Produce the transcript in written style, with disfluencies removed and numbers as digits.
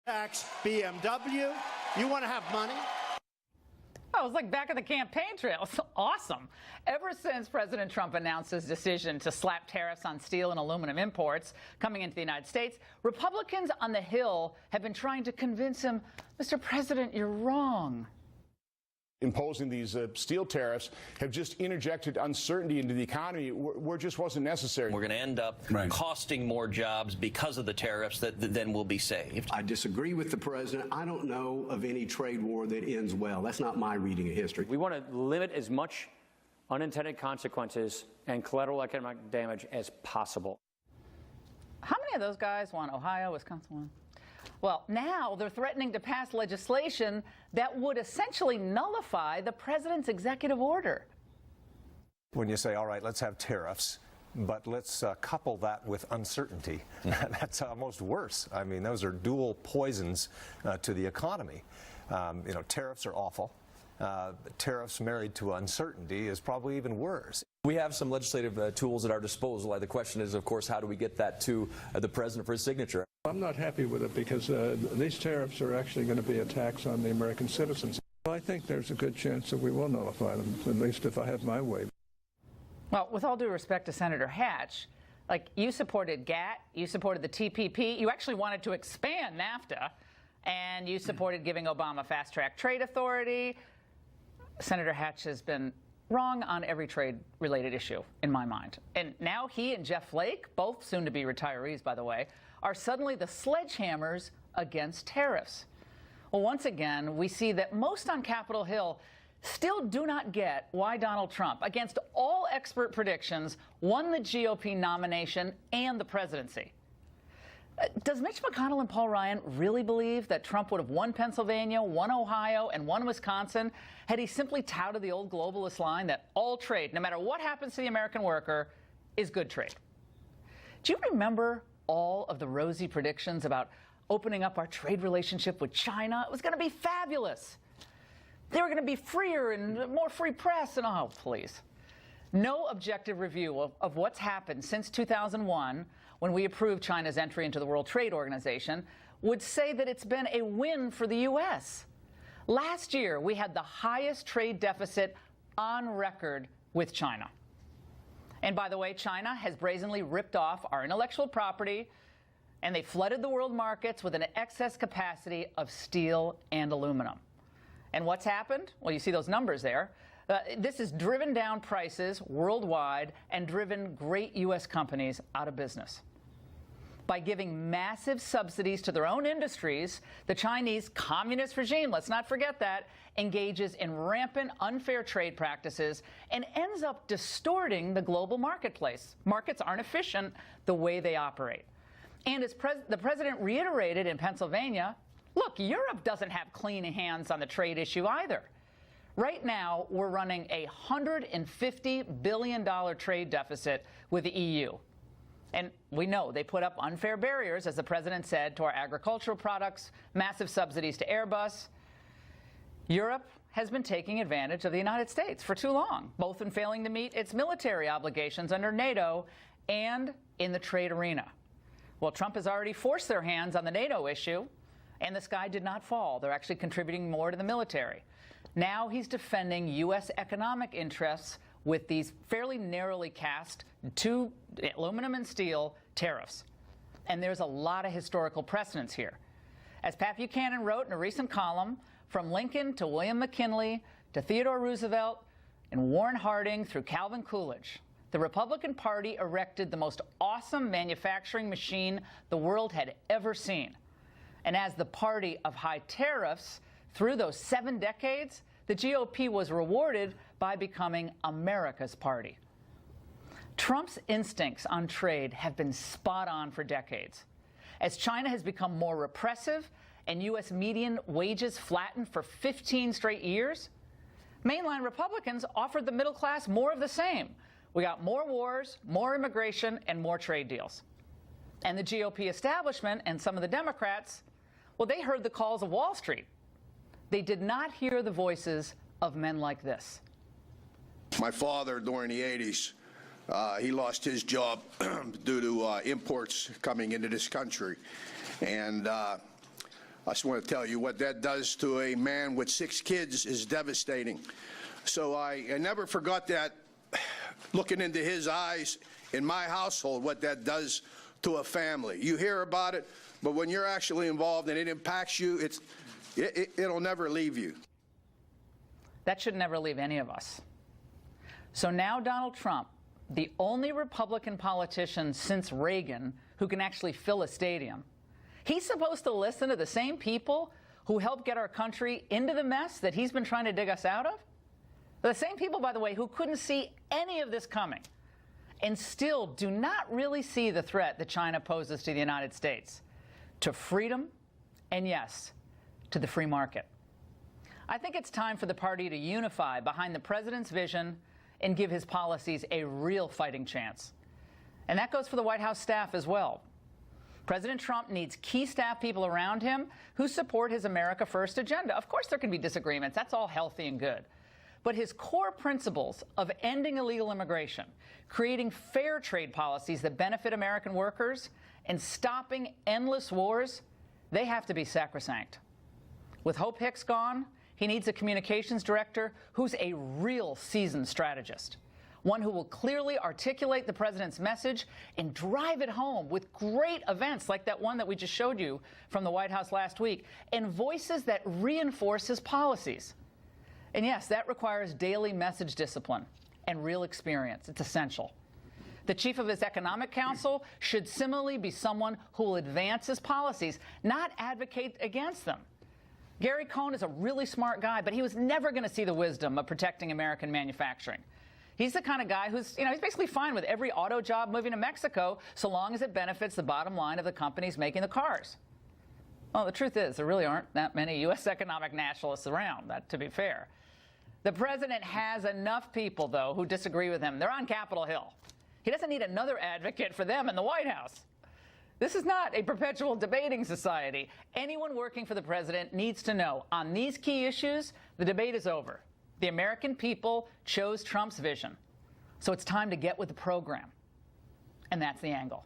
Tax BMW. You want to have money? Oh, it was like back in the campaign trail. It's awesome. Ever since President Trump announced his decision to slap tariffs on steel and aluminum imports coming into the United States, Republicans on the Hill have been trying to convince him, Mr. President, you're wrong. Imposing these steel tariffs have just interjected uncertainty into the economy where it just wasn't necessary. We're going to end up costing more jobs because of the tariffs that then will be saved. I disagree with the president. I don't know of any trade war that ends well. That's not my reading of history. We want to limit as much unintended consequences and collateral economic damage as possible. How many of those guys won Ohio, Wisconsin? Well, now they're threatening to pass legislation that would essentially nullify the president's executive order. When you say, all right, let's have tariffs, but let's couple that with uncertainty, that's almost worse. I mean, those are dual poisons to the economy. You know, tariffs are awful. Tariffs married to uncertainty is probably even worse. We have some legislative tools at our disposal. The question is, of course, how do we get that to the president for his signature? I'm not happy with it because these tariffs are actually going to be a tax on the American citizens. I think there's a good chance that we will nullify them, at least if I have my way. Well, with all due respect to Senator Hatch, like, you supported GATT, you supported the TPP, you actually wanted to expand NAFTA, and you supported giving Obama fast-track trade authority. Senator Hatch has been wrong on every trade-related issue, in my mind. And now he and Jeff Flake, both soon-to-be retirees, by the way, are suddenly the sledgehammers against tariffs. Well, once again, we see that most on Capitol Hill still do not get why Donald Trump, against all expert predictions, won the GOP nomination and the presidency. Does Mitch McConnell and Paul Ryan really believe that Trump would have won Pennsylvania, won Ohio, and won Wisconsin had he simply touted the old globalist line that all trade, no matter what happens to the American worker, is good trade? Do you remember all of the rosy predictions about opening up our trade relationship with China? It was going to be fabulous. They were going to be freer and more free press and, oh, please. No objective review of what's happened since 2001, when we approved China's entry into the World Trade Organization, would say that it's been a win for the U.S. Last year, we had the highest trade deficit on record with China. And by the way, China has brazenly ripped off our intellectual property, and they flooded the world markets with an excess capacity of steel and aluminum. And what's happened? Well, you see those numbers there. This has driven down prices worldwide and driven great U.S. companies out of business. By giving massive subsidies to their own industries, the Chinese communist regime, let's not forget that, engages in rampant unfair trade practices and ends up distorting the global marketplace. Markets aren't efficient the way they operate. And as the president reiterated in Pennsylvania, look, Europe doesn't have clean hands on the trade issue either. Right now, we're running a $150 billion trade deficit with the EU. And we know they put up unfair barriers, as the president said, to our agricultural products, massive subsidies to Airbus. Europe has been taking advantage of the United States for too long, both in failing to meet its military obligations under NATO and in the trade arena. Well, Trump has already forced their hands on the NATO issue, and the sky did not fall. They're actually contributing more to the military. Now he's defending U.S. economic interests with these fairly narrowly cast two aluminum and steel tariffs. And there's a lot of historical precedents here. As Pat Buchanan wrote in a recent column, from Lincoln to William McKinley to Theodore Roosevelt and Warren Harding through Calvin Coolidge, the Republican Party erected the most awesome manufacturing machine the world had ever seen. And as the party of high tariffs, through those 7 decades, the GOP was rewarded by becoming America's party. Trump's instincts on trade have been spot on for decades. As China has become more repressive and U.S. median wages flattened for 15 straight years, mainline Republicans offered the middle class more of the same. We got more wars, more immigration, and more trade deals. And the GOP establishment and some of the Democrats, well, they heard the calls of Wall Street. They did not hear the voices of men like this. My father, during the 80s, he lost his job due to imports coming into this country. And I just want to tell you what that does to a man with 6 kids is devastating. So I never forgot that, looking into his eyes in my household, what that does to a family. You hear about it, but when you're actually involved and it impacts you, it'll never leave you. That should never leave any of us. So now Donald Trump, the only Republican politician since Reagan who can actually fill a stadium, he's supposed to listen to the same people who helped get our country into the mess that he's been trying to dig us out of? The same people, by the way, who couldn't see any of this coming and still do not really see the threat that China poses to the United States, to freedom, and yes, to the free market. I think it's time for the party to unify behind the president's vision and give his policies a real fighting chance. And that goes for the White House staff as well. President Trump needs key staff people around him who support his America First agenda. Of course, there can be disagreements. That's all healthy and good. But his core principles of ending illegal immigration, creating fair trade policies that benefit American workers, and stopping endless wars, they have to be sacrosanct. With Hope Hicks gone, he needs a communications director who's a real seasoned strategist, one who will clearly articulate the president's message and drive it home with great events like that one that we just showed you from the White House last week, and voices that reinforce his policies. And yes, that requires daily message discipline and real experience. It's essential. The chief of his economic council should similarly be someone who will advance his policies, not advocate against them. Gary Cohn is a really smart guy, but he was never going to see the wisdom of protecting American manufacturing. He's the kind of guy who's, he's basically fine with every auto job moving to Mexico so long as it benefits the bottom line of the companies making the cars. Well, the truth is, there really aren't that many U.S. economic nationalists around, to be fair. The president has enough people, though, who disagree with him. They're on Capitol Hill. He doesn't need another advocate for them in the White House. This is not a perpetual debating society. Anyone working for the president needs to know, on these key issues, the debate is over. The American people chose Trump's vision. So it's time to get with the program. And that's the angle.